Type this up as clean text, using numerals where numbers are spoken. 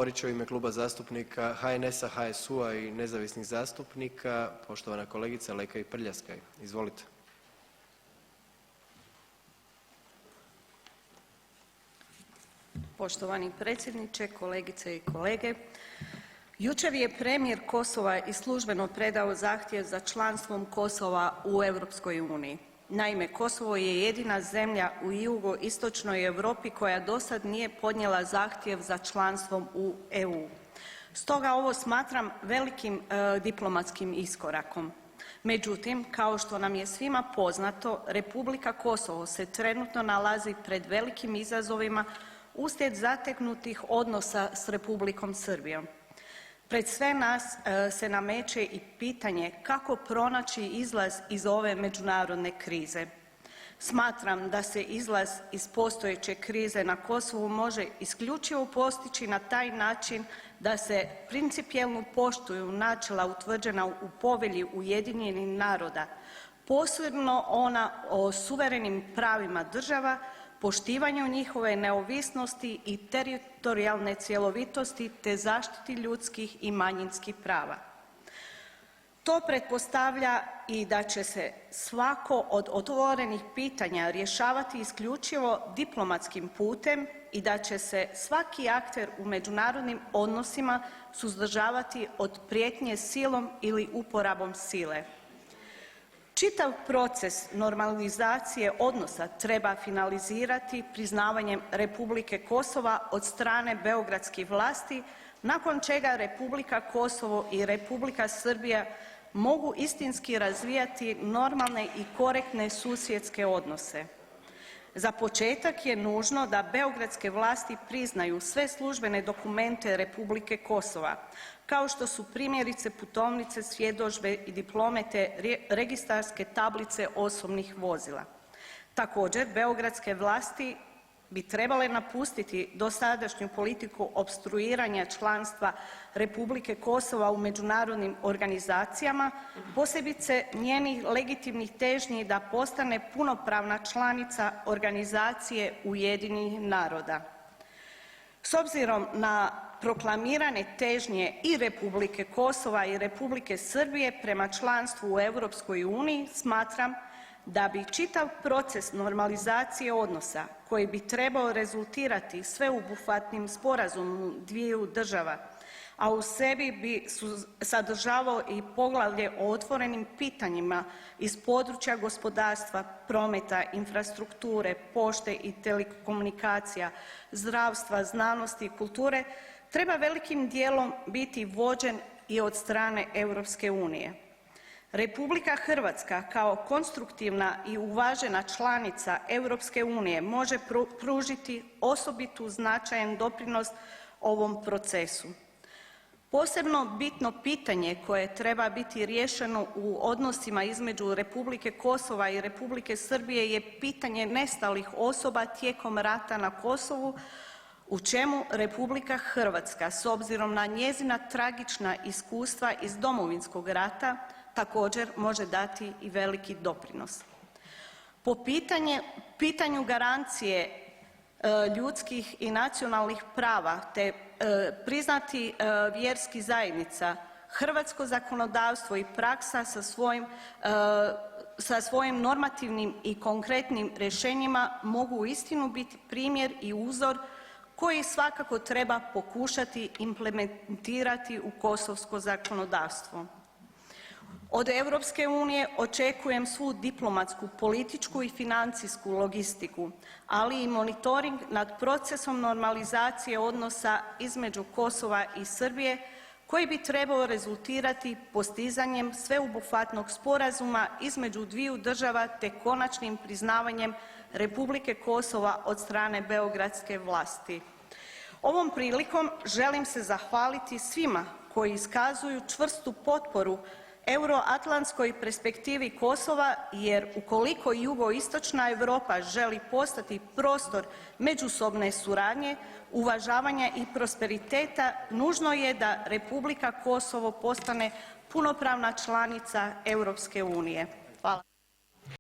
Govorit će u ime Kluba zastupnika HNS-a, HSU-a i nezavisnih zastupnika poštovana kolegica Lekaj Prljaskaj, izvolite. Poštovani predsjedniče, kolegice i kolege. Jučer je premijer Kosova i službeno predao zahtjev za članstvom Kosova u Europskoj uniji. Naime, Kosovo je jedina zemlja u jugoistočnoj Europi koja dosad nije podnijela zahtjev za članstvom u EU. Stoga ovo smatram velikim diplomatskim iskorakom. Međutim, kao što nam je svima poznato, Republika Kosovo se trenutno nalazi pred velikim izazovima uslijed zateknutih odnosa s Republikom Srbijom. Pred sve nas se nameće i pitanje kako pronaći izlaz iz ove međunarodne krize. Smatram da se izlaz iz postojeće krize na Kosovu može isključivo postići na taj način da se principijelno poštuju načela utvrđena u Povelji UN-a, posebno ona o suverenim pravima država, poštivanju njihove neovisnosti i teritorijalne cjelovitosti te zaštiti ljudskih i manjinskih prava. To pretpostavlja i da će se svako od otvorenih pitanja rješavati isključivo diplomatskim putem i da će se svaki akter u međunarodnim odnosima suzdržavati od prijetnje silom ili uporabom sile. Čitav proces normalizacije odnosa treba finalizirati priznavanjem Republike Kosova od strane beogradskih vlasti nakon čega Republika Kosovo i Republika Srbija mogu istinski razvijati normalne i korektne susjedske odnose. Za početak je nužno da beogradske vlasti priznaju sve službene dokumente Republike Kosova, kao što su primjerice putovnice, svjedodžbe i diplome te registarske tablice osobnih vozila. Također, beogradske vlasti bi trebale napustiti dosadašnju politiku opstruiranja članstva Republike Kosova u međunarodnim organizacijama, posebice njenih legitimnih težnji da postane punopravna članica organizacije UN-a. S obzirom na proklamirane težnje i Republike Kosova i Republike Srbije prema članstvu u Europskoj uniji smatram da bi čitav proces normalizacije odnosa koji bi trebao rezultirati sveobuhvatnim sporazumom dviju država, a u sebi bi sadržavao i poglavlje o otvorenim pitanjima iz područja gospodarstva, prometa, infrastrukture, pošte i telekomunikacija, zdravstva, znanosti i kulture, treba velikim dijelom biti vođen i od strane Europske unije. Republika Hrvatska kao konstruktivna i uvažena članica Europske unije može pružiti osobitu značajan doprinos ovom procesu. Posebno bitno pitanje koje treba biti riješeno u odnosima između Republike Kosova i Republike Srbije je pitanje nestalih osoba tijekom rata na Kosovu, u čemu Republika Hrvatska s obzirom na njezina tragična iskustva iz Domovinskog rata također može dati i veliki doprinos. Po pitanju garancije ljudskih i nacionalnih prava te priznati vjerskih zajednica, hrvatsko zakonodavstvo i praksa sa svojim normativnim i konkretnim rješenjima mogu uistinu biti primjer i uzor koji svakako treba pokušati implementirati u kosovsko zakonodavstvo. Od Europske unije očekujem svu diplomatsku, političku i financijsku logistiku, ali i monitoring nad procesom normalizacije odnosa između Kosova i Srbije koji bi trebao rezultirati postizanjem sveobuhvatnog sporazuma između dviju država te konačnim priznavanjem Republike Kosova od strane beogradske vlasti. Ovom prilikom želim se zahvaliti svima koji iskazuju čvrstu potporu euroatlantskoj perspektivi Kosova jer ukoliko jugoistočna Europa želi postati prostor međusobne suradnje, uvažavanja i prosperiteta, nužno je da Republika Kosovo postane punopravna članica Europske unije.